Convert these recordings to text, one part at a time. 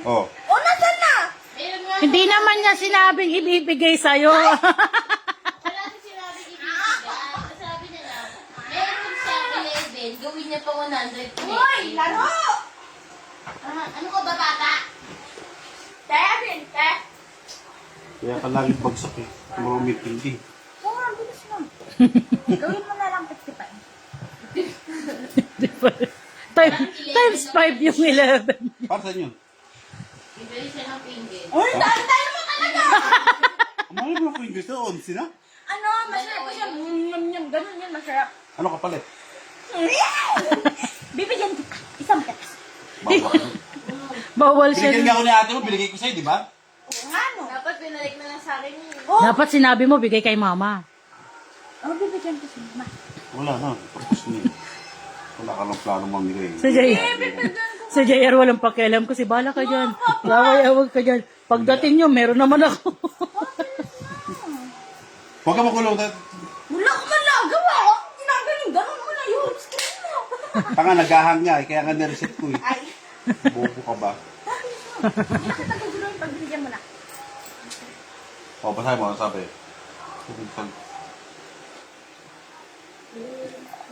Oh. O, nasan na? Hindi naman niya sinabing ibibigay sa'yo. Wala si sinabing ibibigay. Sabi niya lang, meron siyang 11, gawin niya pa 100. Uy, laro! Ano ko ba, bata? Te, te. Kaya ka laging bagsak eh. Mga umipindi. Oo, ang bilis mo. Gawin mo na lang 55. Times 5 yung 11. Para saan yun? Bibili siya ng pinggin. Uy, dahil mo talaga! Ang mga mga fingers na 11 na? Ano, masarap ko siya. Ganun yan, masarap. Ano kapalit? Bibigyan kita. Isang petas. Bawal Binigyan siya. nga ako ni ate mo, binigay ko sa'yo, di ba? Oo nga, no? Dapat binalik na lang sa akin yun. Oh, Dapat sinabi mo, bigay kay mama. bibigyan ko siya. Ma. Wala na. Tapos niya. Wala ka ng plano mamigay. Sa JR walang pakialam kasi bala ka dyan. Laway-awag ka dyan. Pagdating nyo, meron naman ako. Huwag ka makulong. Wala ko man nagawa. Ginagaling, ganun mo na yun. Screen mo. Tanga, naghahang nga eh. Kaya nga nireset ko eh. Ay, Bobo ka ba? hindi na kita gagawin pag binigyan mo na. O, basahin mo. Ano sabi?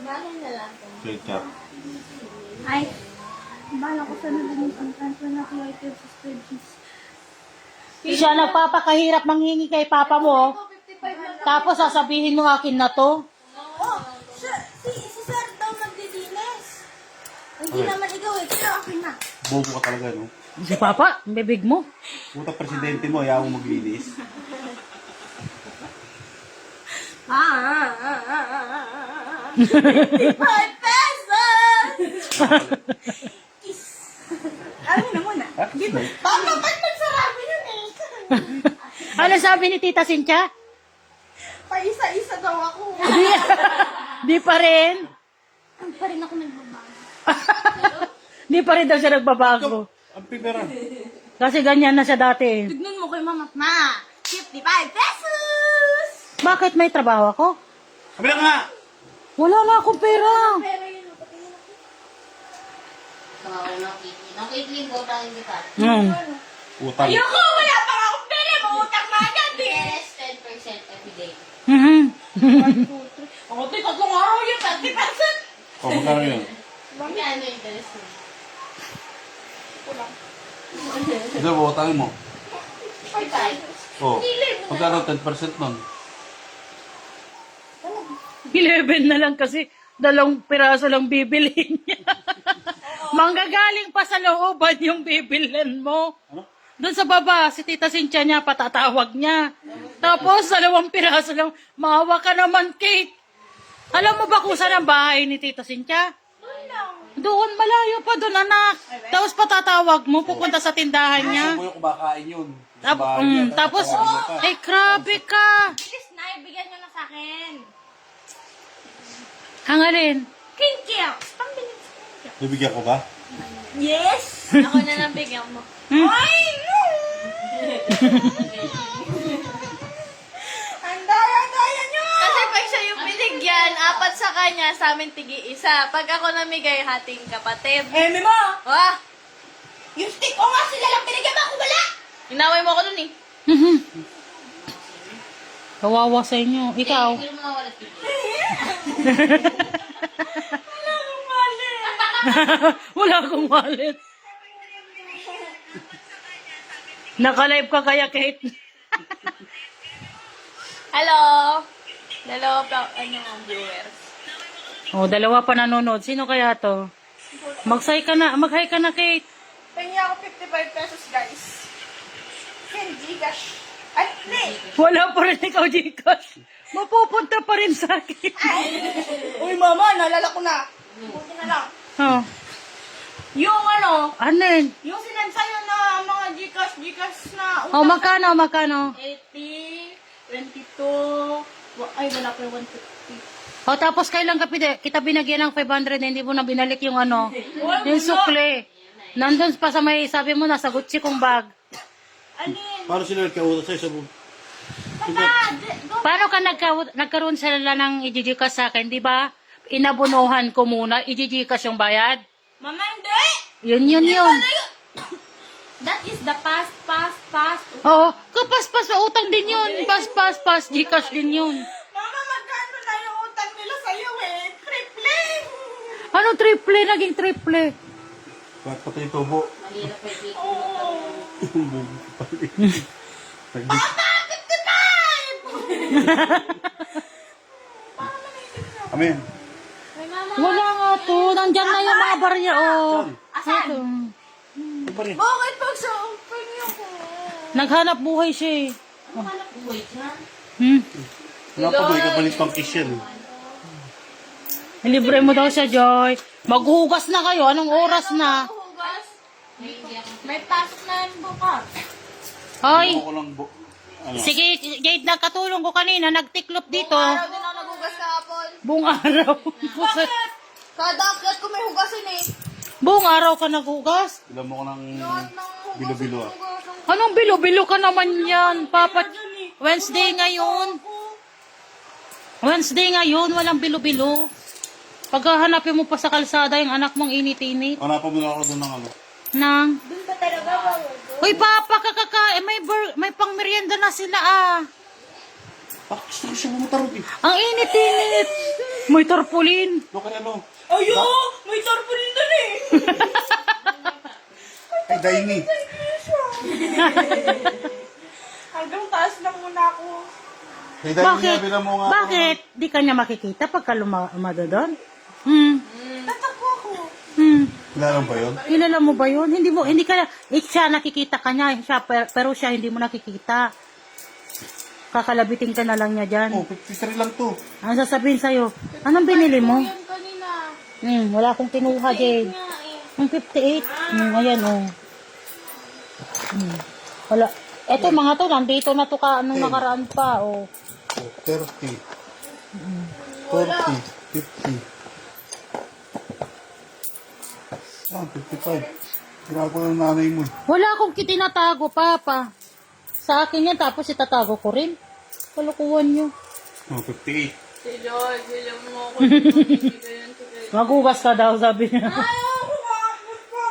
Bakit na lang ito? Straight chat. Ay, bala ko sana din yung transfer na kay Airtel sa spreadsheets. Siya nagpapakahirap manghingi kay papa mo. 55 lang. Tapos sasabihin mo akin na to. Oh, si Sir daw magdidinis. Hindi naman ikaw eh, pero akin na. Bobo ka talaga, no? Si papa, ang bibig mo. Puta presidente mo, ayaw mo maglinis. 55 pesos! Ano na muna? Di ba? Papa, ba't nagsarami yun eh? Ano sabi ni Tita Cynthia? Pa-isa-isa daw ako. Di pa rin. Ang pa rin ako nagbabago. Di pa rin daw siya nagbabago. Ang pipera. Kasi ganyan na siya dati. Tignan mo kay mama. Ma, 55 pesos! Bakit may trabaho ako? Kabila nga! Wala na akong pera. Pero yun, pati na. Oo, nakikling ko tayo kita. Utang. Ayoko, wala pa nga akong pera. Mautang na agad eh. Interest 10% every day. Mhm. Ako, tatlong araw yun, 30%. O, magkano yun? Magkano yung interest mo? Ito, utangin mo. 5. O, magkano 10% nun? 11 na lang kasi 2 piraso lang bibilhin niya. Manggagaling pa sa looban yung bibilhin mo. Ano? Doon sa baba, si Tita Cynthia niya, patatawag niya. Tapos, 2 piraso lang. Maawa ka naman, Kate. Alam mo ba kung saan ang bahay ni Tita Cynthia? Doon, malayo pa doon, anak. Tapos patatawag mo, pupunta sa tindahan niya. Gusto mo yung kumakain yun. Sa Tapos, bahay niya, tapos, tatawagin mo pa. ay, grabe ka. Bilis na, ibigyan nyo na sa akin. Hangarin. Kinkils. Pambili sa kinkils. Bibigyan ko ba? Yes! Ako na lang bigyan mo. Ay! Ang daya-daya nyo! Kasi pag siya yung binigyan, 4 sa kanya, sa amin tigi-1. Pag ako namigay, hating kapatid. Eme mo! Wah! Yung stick ko nga sila lang pinigyan mo ako wala! Inaway mo ako dun eh. Kawawa sa inyo. Ikaw. Hindi mo mawala tigi. Wala akong wallet. Naka-live ka kaya, Kate? Hello! Dalawa pa, viewers. Oh, 2 pa nanonood. Sino kaya to? Mag-hi ka na, Kate. Pengi ako 55 pesos, guys. Send Gcash. Ay, hindi! Wala pa rin ikaw, Gcash. Mapupunta pa rin sa akin. Uy, mama, naalala ko na. Buti na lang. Oh. Yung Ano yun? yung sinend sa'yo na mga Gcash na Oh, magkano? 80, 22, ay, wala pa yung 150. Oh, tapos kailan kita binagyan ng 500 na hindi mo na binalik yung yung sukle. Nandun pa sa may, sabi mo, nasa Gucci kong bag. Alin? Paano sila nagkautos sa'yo sa Paano ka nagkaroon sila ng i-Gcash sa akin, di ba? Inabunuhan ko muna, i-Gcash yung bayad. Mama, hindi! Yun. That is the past. Oo, kapas-pas, utang din yun. Pas, Gcash din yun. Mama, magkano na yung utang nila sa'yo eh? Triple! Ano triple? Naging triple. Bakit pati yung tubo? Mahirap pa yung Yung bubo pali. Amen. May mama. Wala nga to. Nandyan na yung mga barya, oh. Asan? Ito. Ano ba rin? Bakit pag sa open niyo ko? Naghanap buhay siya eh. Ano ka na buhay dyan? Wala pa ba? Ikapalit pang kiss yan. Libre mo daw siya, Joy. Maghugas na kayo. Anong oras na? Hugas. May hindi ako. May pasok na yung bukas. Ay, Ako lang ano? sige, Jade, nagkatulong ko kanina. Nagtiklop dito. Araw din ako nagugas kahapon. Buong araw. Kada akyat ko may hugasin eh. Buong araw ka naghugas? Ilan mo ko ng Lahat ng hugas bilo-bilo ah. hugasan. Anong bilo-bilo ka naman yan? Papa, Wednesday ngayon. Wednesday ngayon, walang bilo-bilo. Paghahanapin mo pa sa kalsada yung anak mong init-init. Hanapan mo na ako doon ng ano. Nang, Doon ba talaga ba? uy Papa, kakakain, may pang merienda na sila ah. Bakit gusto ko siya bumatarot eh? Ang init-init. May tarpaulin. No, kaya ano? Ayo! May tarpaulin doon eh! Ay, Daini. Hanggang taas lang muna ako. Ay, Daini, Bakit? bilang mo nga. Bakit? Di ka niya makikita pagka lumado doon? Tatakbo ako. Kilala mo ba yun? Kilala mo ba yun? Hindi ka, siya nakikita ka niya, pero siya hindi mo nakikita. Kakalabitin ka na lang niya dyan. Oh, 53 lang to. Ano sasabihin sa'yo? Anong binili mo? Yan kanina. Wala akong kinuha, Jade. Nga eh. Ang 58. Ayan, oh. Wala. Eto, mga to, nandito na to ka, anong nakaraan pa, oh. Oh, 30. 40. 50. Ah, 55. Grabe ng nanay mo. Wala akong tinatago, Papa. Sa akin yan, tapos itatago ko rin. Kalukuhan nyo. Oh, 58. Si George, bilang mo ako. Bibigyan ko kayo. Magugas ka daw, sabi niya.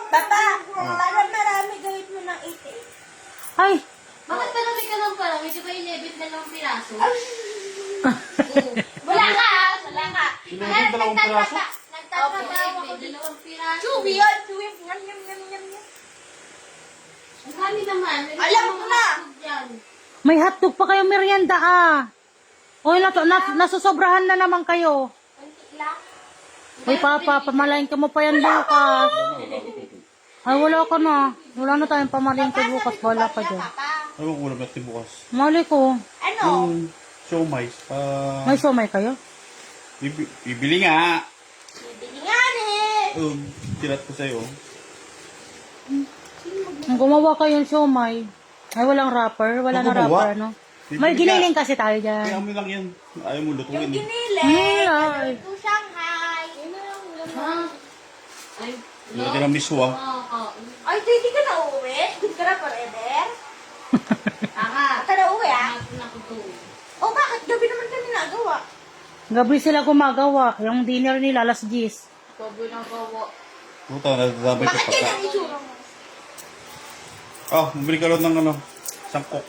Papa, parang marami gawin mo ng 88. Ay, Bakit parami ka lang parami? Di ba 11 na lang piraso? Wala ka! Wala ka! Ilagay dalawang piraso? Nagtatrabaho ako dito. Dalawang piraso. Chewy yan! Chewy! Ngam, ngam, ngam, ngam, ngam. Ang dami naman. Alam ko na. Yan. may hotdog pa kayong merienda, ah. Oy, nasusobrahan na naman kayo. Konti lang. Uy, Papa, pamalengke mo pa yan bukas. Ay, wala ka na. Wala na tayong pamalengke bukas. Wala ka dyan. Papa. Ano ang ulam natin bukas? Mali ko. Ano? Yung siomay. May somay kayo? Bibili nga. Bibili nga eh. Tirat ko sa'yo. Kung gumawa kayong siomay, ay walang wrapper. Wala Ang na gumawa? wrapper, no? May Bibili giniling kasi tayo Kaya dyan. mo lang yan. Ayaw mo lutuin. Yung eh. ginili. Ay. Ito Shanghai. Ay, Lagyan ng miswa. Ay, hindi ka na uuwi? Hindi ka na forever? Aha. Ka na uuwi ah? Nakutuwi. Oh, bakit? Gabi naman kami nagawa. Gabi sila gumagawa. Yung dinner nila, alas 10. Gabi nagawa. Puta, nadadabay ka Bakit pa. yan ang itsura mo? Ah, mabili ka lang ng ano. Sangkok.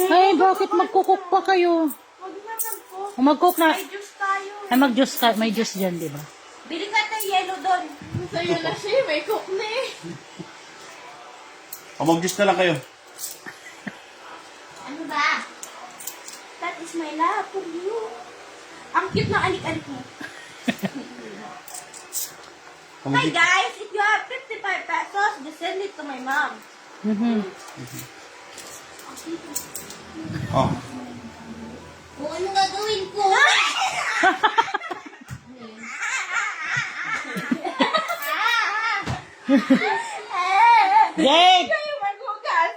Ay, bakit magkukok pa kayo? Huwag naman po. Mag-cook na. May juice tayo. Ay, mag-juice ka. May juice dyan, di ba? Bili ka ng yelo doon. Sa'yo na siya. May cook na eh. O, mag-juice na lang kayo. Ano ba? That is my love for you. Ang cute ng alik-alik mo. O, Hi guys, if you have 55 pesos, just send it to my mom. Oh, Kung ano gagawin ko? Jade! Kayo maghugas.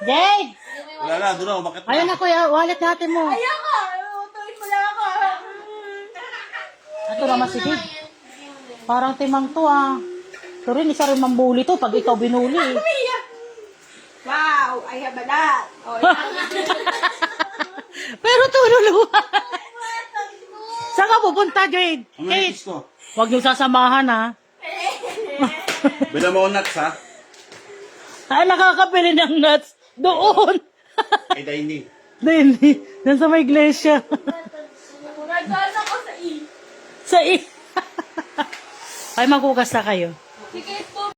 Jade! wala na. Doon ako. Bakit na? Ayun na kuya, wallet natin mo. Ayoko. Utuin mo lang ako. Ito naman si Jade. Parang timang to ah. Ito rin, isa rin mambuli to pag ikaw binuli. Umiyak. Wow, I have a lot. Oh, Pero tululuwa. Saan ka pupunta, Jade? Ang Kate, kiss ko. huwag niyo sasamahan ha. Bila mo nuts, ha? Ay, nakakabili ng nuts. Doon. Ay, dining. Dili. Nasa may iglesia. Nagdaan ako sa E. Sa Ay, maghugas na kayo. Sige po.